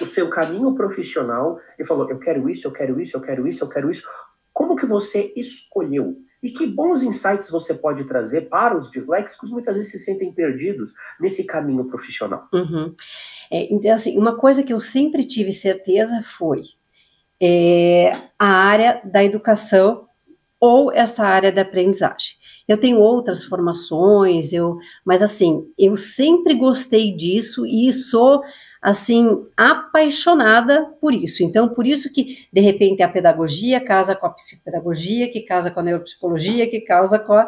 [SPEAKER 1] o seu caminho profissional e falou, eu quero isso, eu quero isso, eu quero isso, eu quero isso. Como que você escolheu? E que bons insights você pode trazer para os disléxicos, muitas vezes se sentem perdidos nesse caminho profissional.
[SPEAKER 2] Então, assim, uma coisa que eu sempre tive certeza foi a área da educação ou essa área da aprendizagem. Eu tenho outras formações, mas assim, eu sempre gostei disso e sou, assim, apaixonada por isso. Então, por isso que, de repente, a pedagogia casa com a psicopedagogia, que casa com a neuropsicologia, que casa com a,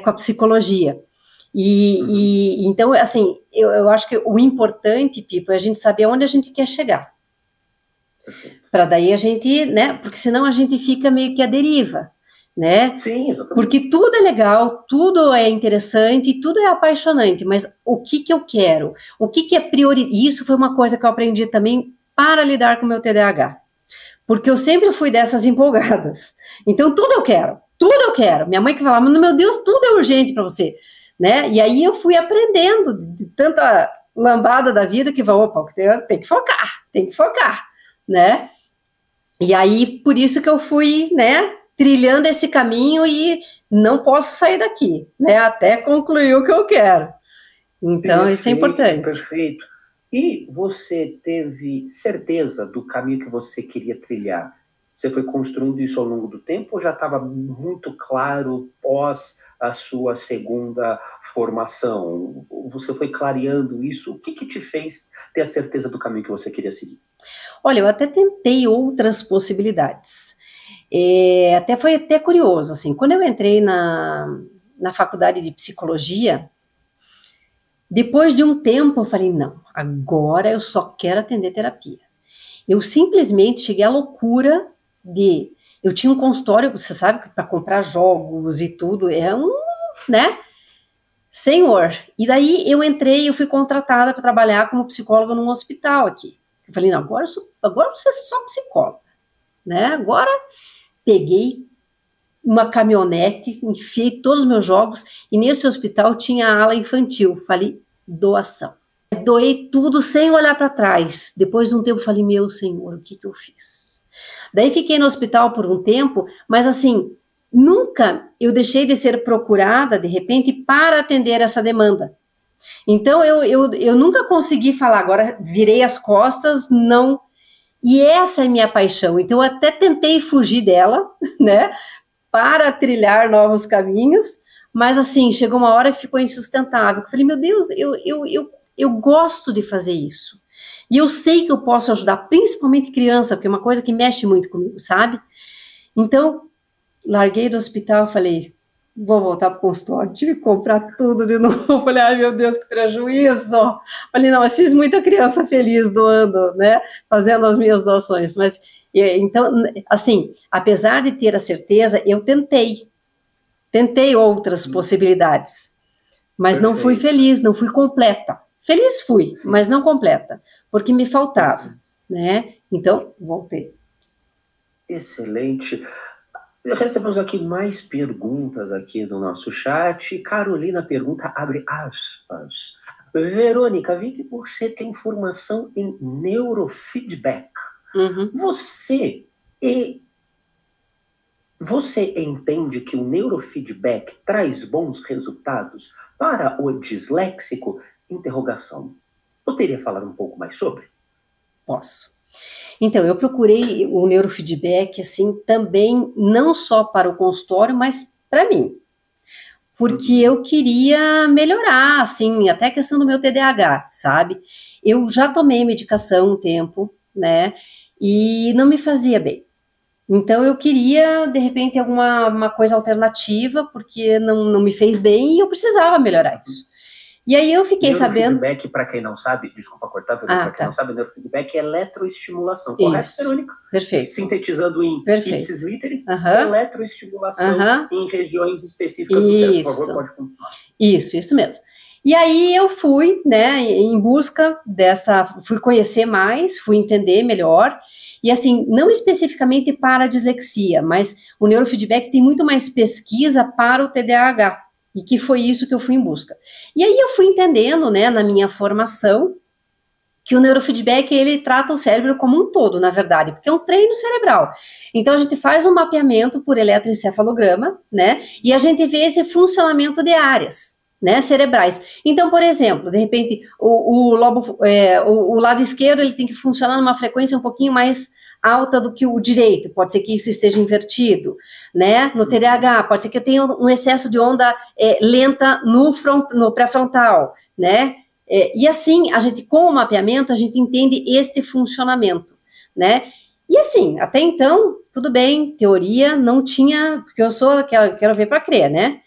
[SPEAKER 2] com a psicologia. Então, assim, eu acho que o importante, Pipo, é a gente saber onde a gente quer chegar. Para daí a gente, porque senão a gente fica meio que à deriva,
[SPEAKER 1] Sim, exatamente.
[SPEAKER 2] Porque tudo é legal, tudo é interessante, tudo é apaixonante, mas o que eu quero? O que é prioridade? E isso foi uma coisa que eu aprendi também para lidar com o meu TDAH. Porque eu sempre fui dessas empolgadas. Então, tudo eu quero. Minha mãe que falava, meu Deus, tudo é urgente para você. E aí eu fui aprendendo de tanta lambada da vida que opa, tem que focar, E aí, por isso que eu fui, trilhando esse caminho e não posso sair daqui, até concluir o que eu quero. Então, isso é importante.
[SPEAKER 1] Perfeito. E você teve certeza do caminho que você queria trilhar? Você foi construindo isso ao longo do tempo ou já estava muito claro pós a sua segunda formação? Você foi clareando isso? O que te fez ter a certeza do caminho que você queria seguir?
[SPEAKER 2] Olha, eu até tentei outras possibilidades. Foi até curioso, assim, quando eu entrei na faculdade de psicologia, depois de um tempo eu falei, não, agora eu só quero atender terapia. Eu simplesmente cheguei à loucura eu tinha um consultório, você sabe que para comprar jogos e tudo, Senhor. E daí eu fui contratada para trabalhar como psicóloga num hospital aqui. Eu falei, não, agora você é só psicóloga, Agora peguei uma caminhonete, enfiei todos os meus jogos e nesse hospital tinha a ala infantil. Falei, doação. Doei tudo sem olhar para trás. Depois de um tempo falei, meu Senhor, o que eu fiz? Daí fiquei no hospital por um tempo, mas assim, nunca eu deixei de ser procurada, de repente, para atender essa demanda. Então, eu nunca consegui falar, agora virei as costas, não. E essa é minha paixão. Então, eu até tentei fugir dela, para trilhar novos caminhos, mas assim, chegou uma hora que ficou insustentável. Eu falei, meu Deus, eu gosto de fazer isso. E eu sei que eu posso ajudar, principalmente criança, porque é uma coisa que mexe muito comigo, sabe? Então, larguei do hospital, falei, vou voltar para o consultório, tive que comprar tudo de novo. Falei, ai meu Deus, que prejuízo. Falei, não, mas fiz muita criança feliz doando, fazendo as minhas doações. Mas, então, assim, apesar de ter a certeza, eu tentei outras possibilidades, mas não fui feliz, não fui completa. Feliz fui, mas não completa, porque me faltava, Então, voltei.
[SPEAKER 1] Excelente. Recebemos aqui mais perguntas aqui no nosso chat. Carolina pergunta, abre aspas. Verônica, vi que você tem formação em neurofeedback. Você entende que o neurofeedback traz bons resultados para o disléxico? Interrogação. Poderia falar um pouco mais sobre?
[SPEAKER 2] Posso. Então, eu procurei o neurofeedback, assim, também, não só para o consultório, mas para mim. Porque eu queria melhorar, assim, até a questão do meu TDAH, sabe? Eu já tomei medicação um tempo, e não me fazia bem. Então, eu queria, de repente, uma coisa alternativa, porque não me fez bem e eu precisava melhorar isso. E aí eu fiquei sabendo...
[SPEAKER 1] Neurofeedback, para quem não sabe, desculpa cortar, para quem não sabe, neurofeedback é eletroestimulação, correto, Verônica?
[SPEAKER 2] Perfeito.
[SPEAKER 1] Sintetizando em ipsis literis, eletroestimulação em regiões específicas do cérebro. Por favor, pode continuar.
[SPEAKER 2] Isso mesmo. E aí eu fui, né, em busca dessa, fui conhecer mais, fui entender melhor, e assim, não especificamente para a dislexia, mas o neurofeedback tem muito mais pesquisa para o TDAH, e que foi isso que eu fui em busca. E aí eu fui entendendo, né, na minha formação, que o neurofeedback, ele trata o cérebro como um todo, na verdade, porque é um treino cerebral. Então, a gente faz um mapeamento por eletroencefalograma, né, e a gente vê esse funcionamento de áreas, né, cerebrais. Então, por exemplo, de repente, o lado esquerdo, ele tem que funcionar numa frequência um pouquinho mais alta do que o direito, pode ser que isso esteja invertido, né, no TDAH, pode ser que eu tenha um excesso de onda lenta no pré-frontal, né, e assim, a gente, com o mapeamento, a gente entende este funcionamento, né? E assim, até então, tudo bem, teoria não tinha, porque eu quero ver para crer, né?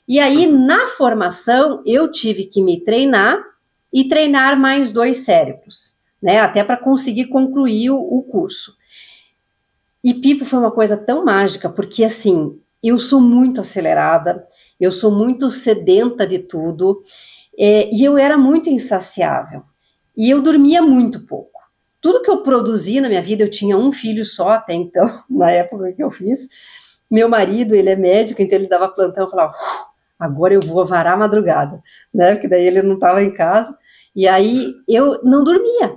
[SPEAKER 2] E aí, na formação, eu tive que me treinar e treinar mais 2 cérebros, né? Até para conseguir concluir o curso. E Pipo foi uma coisa tão mágica, porque assim, eu sou muito acelerada, eu sou muito sedenta de tudo, e eu era muito insaciável. E eu dormia muito pouco. Tudo que eu produzi na minha vida, eu tinha um filho só até então, na época que eu fiz. Meu marido, ele é médico, então ele dava plantão e falava, agora eu vou varar a madrugada, né? Porque daí ele não estava em casa. E aí eu não dormia.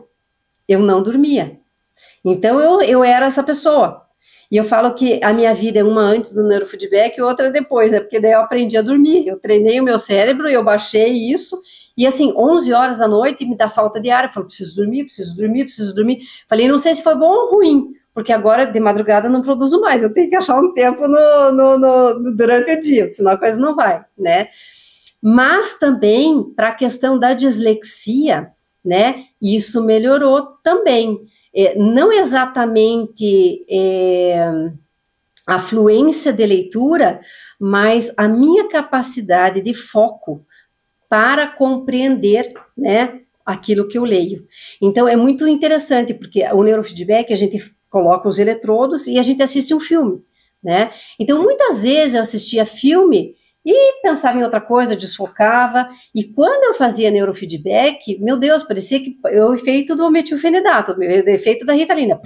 [SPEAKER 2] Então eu era essa pessoa. E eu falo que a minha vida é uma antes do neurofeedback e outra depois, né? Porque daí eu aprendi a dormir. Eu treinei o meu cérebro, eu baixei isso. E assim, 11 horas da noite me dá falta de ar. Eu falo, preciso dormir, preciso dormir, preciso dormir. Falei, não sei se foi bom ou ruim, porque agora de madrugada eu não produzo mais. Eu tenho que achar um tempo durante o dia, senão a coisa não vai, né? Mas também, para a questão da dislexia, né? Isso melhorou também. Não exatamente a fluência de leitura, mas a minha capacidade de foco para compreender, né, aquilo que eu leio. Então, é muito interessante, porque o neurofeedback, a gente coloca os eletrodos e a gente assiste um filme, né? Então, muitas vezes eu assistia filme e pensava em outra coisa, desfocava, e quando eu fazia neurofeedback, meu Deus, parecia que o efeito do metilfenidato, o efeito da Ritalina.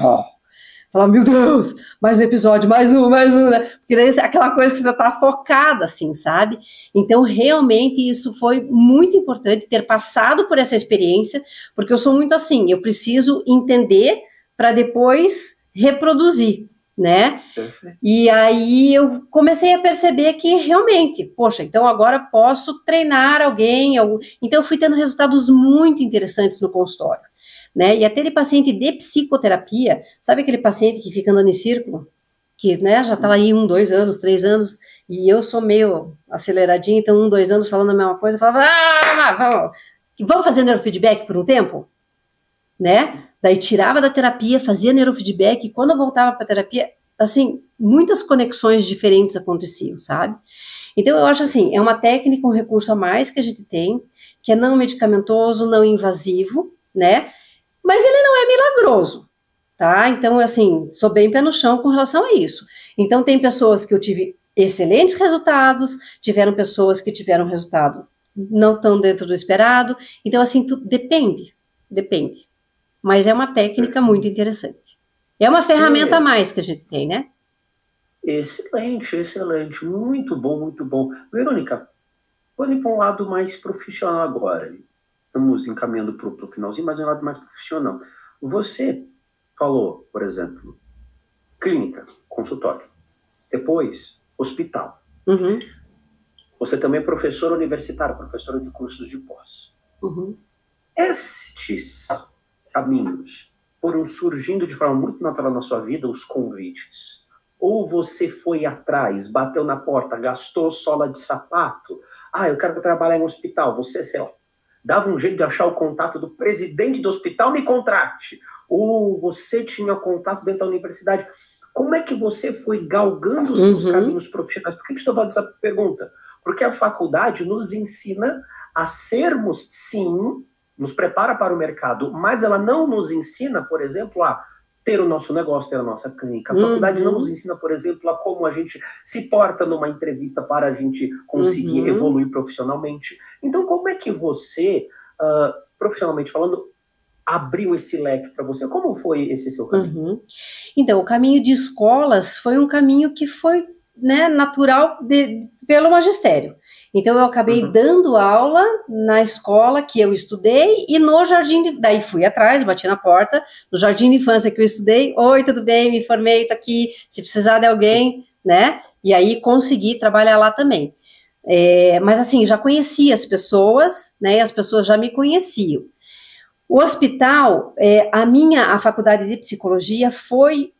[SPEAKER 2] Falava, meu Deus, mais um episódio, mais um, né? Porque daí é aquela coisa que você tá focada, assim, sabe? Então, realmente, isso foi muito importante ter passado por essa experiência, porque eu sou muito assim, eu preciso entender para depois reproduzir, né? Perfeito. E aí eu comecei a perceber que realmente, poxa, então agora posso treinar alguém. Então eu fui tendo resultados muito interessantes no consultório, né? E até de paciente de psicoterapia, sabe aquele paciente que fica andando em círculo? Que, né, já tá aí 1, 2 anos, 3 anos, e eu sou meio aceleradinha, então 1, 2 anos falando a mesma coisa, eu falava, vamos fazer neurofeedback por um tempo? Né? Daí tirava da terapia, fazia neurofeedback, e quando eu voltava para a terapia, assim, muitas conexões diferentes aconteciam, sabe? Então eu acho assim, é uma técnica, um recurso a mais que a gente tem, que é não medicamentoso, não invasivo, né? Mas ele não é milagroso, tá? Então, assim, sou bem pé no chão com relação a isso. Então, tem pessoas que eu tive excelentes resultados, tiveram pessoas que tiveram resultado não tão dentro do esperado. Então, assim, tudo depende. Mas é uma técnica muito interessante. É uma ferramenta a mais que a gente tem, né?
[SPEAKER 1] Excelente. Muito bom. Verônica, vamos para um lado mais profissional agora. Estamos encaminhando para o finalzinho, mas é um lado mais profissional. Você falou, por exemplo, clínica, consultório. Depois, hospital.
[SPEAKER 2] Uhum.
[SPEAKER 1] Você também é professora universitária, professora de cursos de pós.
[SPEAKER 2] Uhum.
[SPEAKER 1] Estes caminhos foram surgindo de forma muito natural na sua vida, os convites. Ou você foi atrás, bateu na porta, gastou sola de sapato. Eu quero trabalhar em um hospital. Você, sei lá, dava um jeito de achar o contato do presidente do hospital, me contrate. Ou você tinha contato dentro da universidade. Como é que você foi galgando os seus caminhos profissionais? Por que estou fazendo essa pergunta? Porque a faculdade nos ensina a sermos, sim, nos prepara para o mercado, mas ela não nos ensina, por exemplo, a ter o nosso negócio, ter a nossa clínica. A faculdade não nos ensina, por exemplo, a como a gente se porta numa entrevista para a gente conseguir evoluir profissionalmente. Então, como é que você, profissionalmente falando, abriu esse leque para você? Como foi esse seu caminho?
[SPEAKER 2] Então, o caminho de escolas foi um caminho que foi, né, natural pelo magistério. Então, eu acabei dando aula na escola que eu estudei e no jardim, daí fui atrás, bati na porta, no jardim de infância que eu estudei, oi, tudo bem, me formei, tô aqui, se precisar de alguém, né, e aí consegui trabalhar lá também. Mas assim, já conhecia as pessoas, né, e as pessoas já me conheciam. O hospital, a faculdade de psicologia foi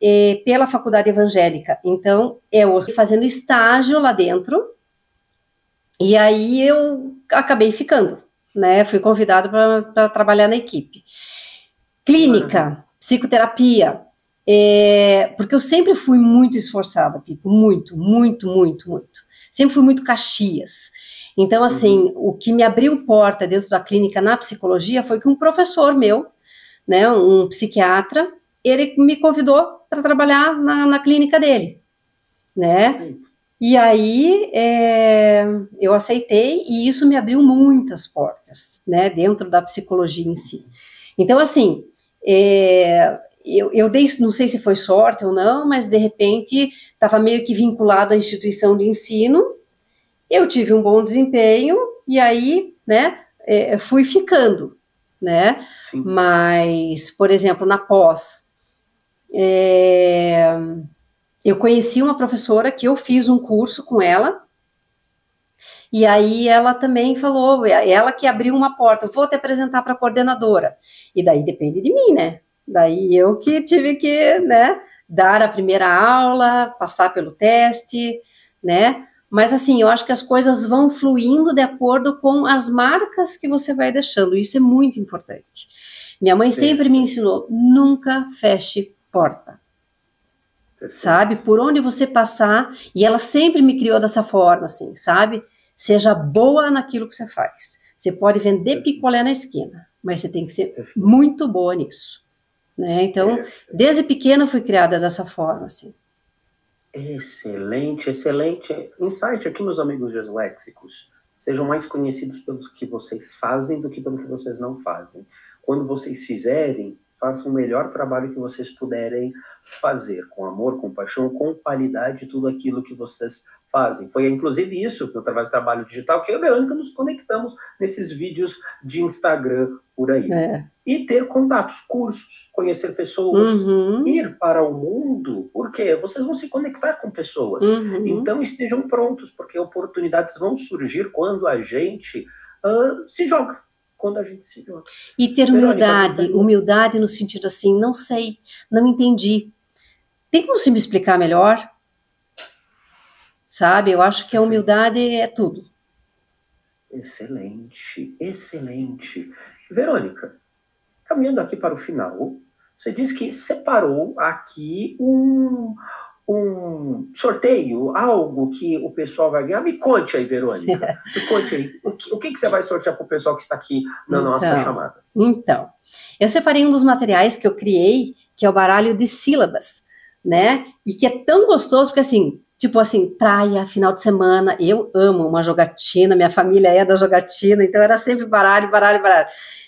[SPEAKER 2] pela faculdade evangélica, então eu fazendo estágio lá dentro, e aí eu acabei ficando, né, fui convidado para trabalhar na equipe. Clínica, psicoterapia, porque eu sempre fui muito esforçada, Pipo, muito, sempre fui muito Caxias. Então, assim, o que me abriu porta dentro da clínica na psicologia foi que um professor meu, né, um psiquiatra, ele me convidou para trabalhar na clínica dele, né? E aí eu aceitei e isso me abriu muitas portas, né, dentro da psicologia em si. Então, assim, eu dei, não sei se foi sorte ou não, mas de repente estava meio que vinculado à instituição de ensino. Eu tive um bom desempenho e aí, né, fui ficando, né? Sim. Mas, por exemplo, na pós, eu conheci uma professora que eu fiz um curso com ela e aí ela também falou, ela que abriu uma porta, vou te apresentar para a coordenadora. E daí depende de mim, né? Daí eu que tive que, né, dar a primeira aula, passar pelo teste, né? Mas assim, eu acho que as coisas vão fluindo de acordo com as marcas que você vai deixando, isso é muito importante. Minha mãe sempre me ensinou, nunca feche porta, sabe? Por onde você passar, e ela sempre me criou dessa forma, assim, sabe? Seja boa naquilo que você faz. Você pode vender picolé na esquina, mas você tem que ser muito boa nisso, né? Então, desde pequena eu fui criada dessa forma, assim.
[SPEAKER 1] Excelente, excelente insight aqui, meus amigos disléxicos. Sejam mais conhecidos pelo que vocês fazem do que pelo que vocês não fazem. Quando vocês fizerem, façam o melhor trabalho que vocês puderem fazer, com amor, com paixão, com qualidade, tudo aquilo que vocês fazem. Foi inclusive isso, no trabalho digital, que eu e a Verônica nos conectamos nesses vídeos de Instagram por aí. E ter contatos, cursos, conhecer pessoas, ir para o mundo, porque vocês vão se conectar com pessoas. Então estejam prontos, porque oportunidades vão surgir quando a gente se joga. Quando a gente se joga.
[SPEAKER 2] E ter humildade, humildade no sentido assim, não sei, não entendi. Tem como você me explicar melhor? Sabe, eu acho que a humildade é tudo.
[SPEAKER 1] Excelente, excelente. Verônica, caminhando aqui para o final, você disse que separou aqui um sorteio, algo que o pessoal vai ganhar. Me conte aí, Verônica. Me conte aí. O que você vai sortear para o pessoal que está aqui na nossa chamada?
[SPEAKER 2] Então, eu separei um dos materiais que eu criei, que é o baralho de sílabas, né? E que é tão gostoso, porque assim, tipo assim, praia, final de semana, eu amo uma jogatina, minha família é da jogatina, então era sempre baralho.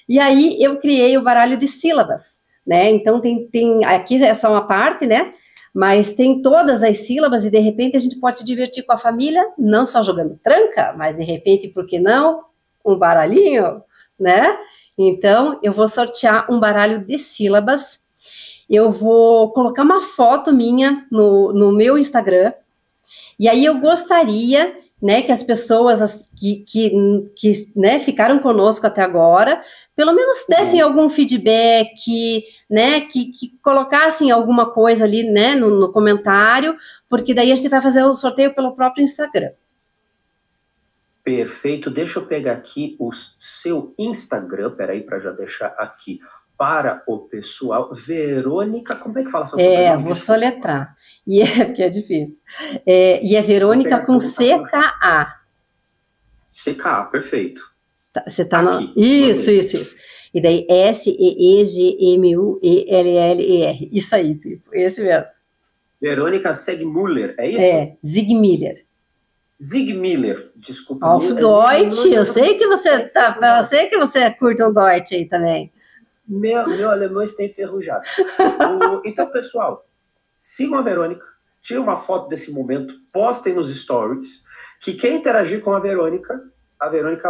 [SPEAKER 2] E aí eu criei o baralho de sílabas, né? Então tem aqui é só uma parte, né? Mas tem todas as sílabas e de repente a gente pode se divertir com a família, não só jogando tranca, mas de repente, por que não, um baralhinho, né? Então, eu vou sortear um baralho de sílabas, eu vou colocar uma foto minha no meu Instagram, e aí eu gostaria, né, que as pessoas que né, ficaram conosco até agora, pelo menos dessem algum feedback, né, que colocassem alguma coisa ali, né, no comentário, porque daí a gente vai fazer o sorteio pelo próprio Instagram.
[SPEAKER 1] Perfeito, deixa eu pegar aqui o seu Instagram, peraí, para já deixar aqui para o pessoal. Verônica, como é que fala seu sobrenome?
[SPEAKER 2] Vou soletrar, porque é difícil. E é Verônica com CKA.
[SPEAKER 1] CKA, perfeito.
[SPEAKER 2] Você tá no...
[SPEAKER 1] Aqui.
[SPEAKER 2] Isso. E daí Segmuller. Isso aí, Pipo. Esse mesmo.
[SPEAKER 1] Verônica Segmuller, é isso?
[SPEAKER 2] É, Zigmiller.
[SPEAKER 1] Zigmiller, desculpa.
[SPEAKER 2] Auf Deutsch, eu sei que você curte um Deutsch aí também.
[SPEAKER 1] Meu alemão está enferrujado. Então, pessoal, sigam a Verônica, tirem uma foto desse momento, postem nos stories, que quem interagir com a Verônica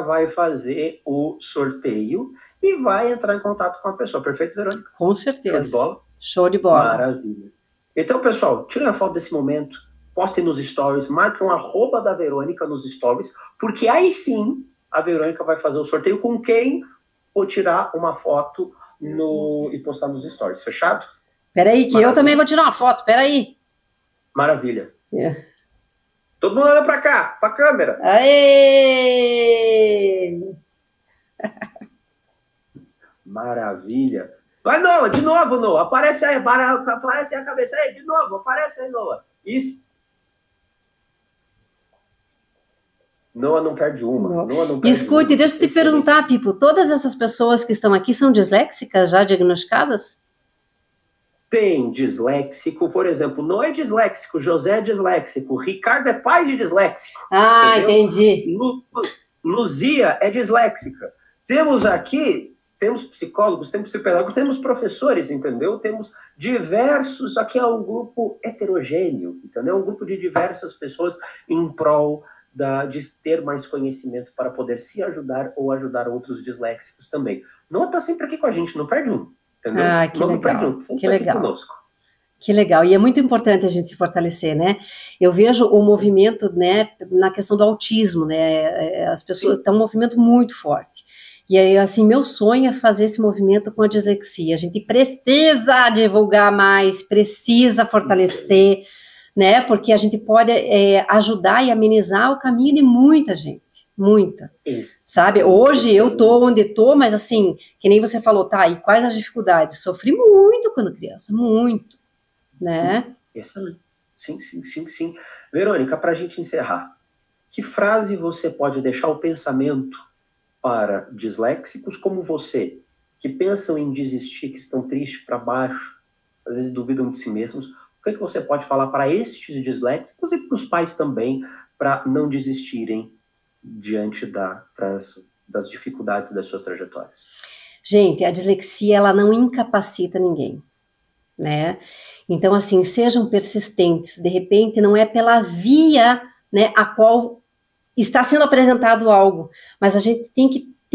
[SPEAKER 1] vai fazer o sorteio e vai entrar em contato com a pessoa. Perfeito, Verônica?
[SPEAKER 2] Com certeza.
[SPEAKER 1] Show de bola?
[SPEAKER 2] Show de bola.
[SPEAKER 1] Maravilha. Então, pessoal, tirem a foto desse momento, postem nos stories, marquem o @ da Verônica nos stories, porque aí sim a Verônica vai fazer o sorteio com quem vou tirar uma foto e postar nos stories. Fechado?
[SPEAKER 2] Peraí, que Maravilha. Eu também vou tirar uma foto, peraí.
[SPEAKER 1] Maravilha. Todo mundo olha pra cá, pra câmera.
[SPEAKER 2] Aê!
[SPEAKER 1] Maravilha. Vai, Noah, de novo, Noah. Aparece aí a cabeça aí, de novo. Aparece aí, Noah. Isso. Noah não perde uma.
[SPEAKER 2] Escute, deixa eu te perguntar, Pipo, todas essas pessoas que estão aqui são disléxicas já diagnosticadas?
[SPEAKER 1] Tem disléxico, por exemplo, Noah é disléxico, José é disléxico, Ricardo é pai de disléxico.
[SPEAKER 2] Ah, entendeu? Entendi.
[SPEAKER 1] Luzia é disléxica. Temos psicólogos, temos psicólogos, temos professores, entendeu? Temos diversos, aqui é um grupo heterogêneo, entendeu? Um grupo de diversas pessoas em prol de ter mais conhecimento para poder se ajudar ou ajudar outros disléxicos também. Noah está sempre aqui com a gente, não perde um. Entendeu?
[SPEAKER 2] Ah, que legal, que legal. Que legal, e é muito importante a gente se fortalecer, né? Eu vejo o movimento, né, na questão do autismo, né, as pessoas estão um movimento muito forte. E aí, assim, meu sonho é fazer esse movimento com a dislexia. A gente precisa divulgar mais, precisa fortalecer, né, porque a gente pode ajudar e amenizar o caminho de muita gente. Muita, sabe? Hoje eu tô onde tô, mas assim, que nem você falou, tá, e quais as dificuldades? Sofri muito quando criança, muito, né?
[SPEAKER 1] Excelente. Sim. Verônica, pra gente encerrar, que frase você pode deixar o pensamento para disléxicos como você, que pensam em desistir, que estão tristes para baixo, às vezes duvidam de si mesmos, o que você pode falar para estes disléxicos e para os pais também, para não desistirem diante das dificuldades das suas trajetórias?
[SPEAKER 2] Gente, a dislexia, ela não incapacita ninguém, né? Então, assim, sejam persistentes. De repente, não é pela via, né, a qual está sendo apresentado algo, mas a gente tem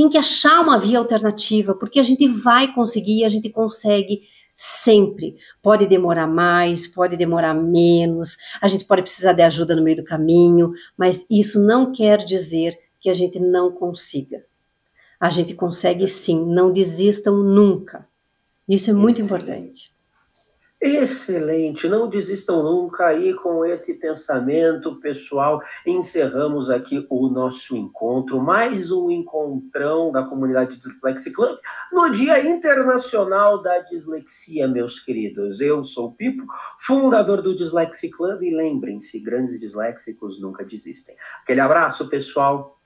[SPEAKER 2] que achar uma via alternativa, porque a gente vai conseguir, a gente consegue sempre. Pode demorar mais, pode demorar menos, a gente pode precisar de ajuda no meio do caminho, mas isso não quer dizer que a gente não consiga. A gente consegue sim, não desistam nunca. Isso é muito importante.
[SPEAKER 1] Excelente, não desistam nunca. E com esse pensamento, pessoal, encerramos aqui o nosso encontro, mais um encontrão da comunidade Dyslexia Club no Dia Internacional da Dislexia, meus queridos. Eu sou o Pipo, fundador do Dyslexia Club, e lembrem-se, grandes disléxicos nunca desistem. Aquele abraço, pessoal.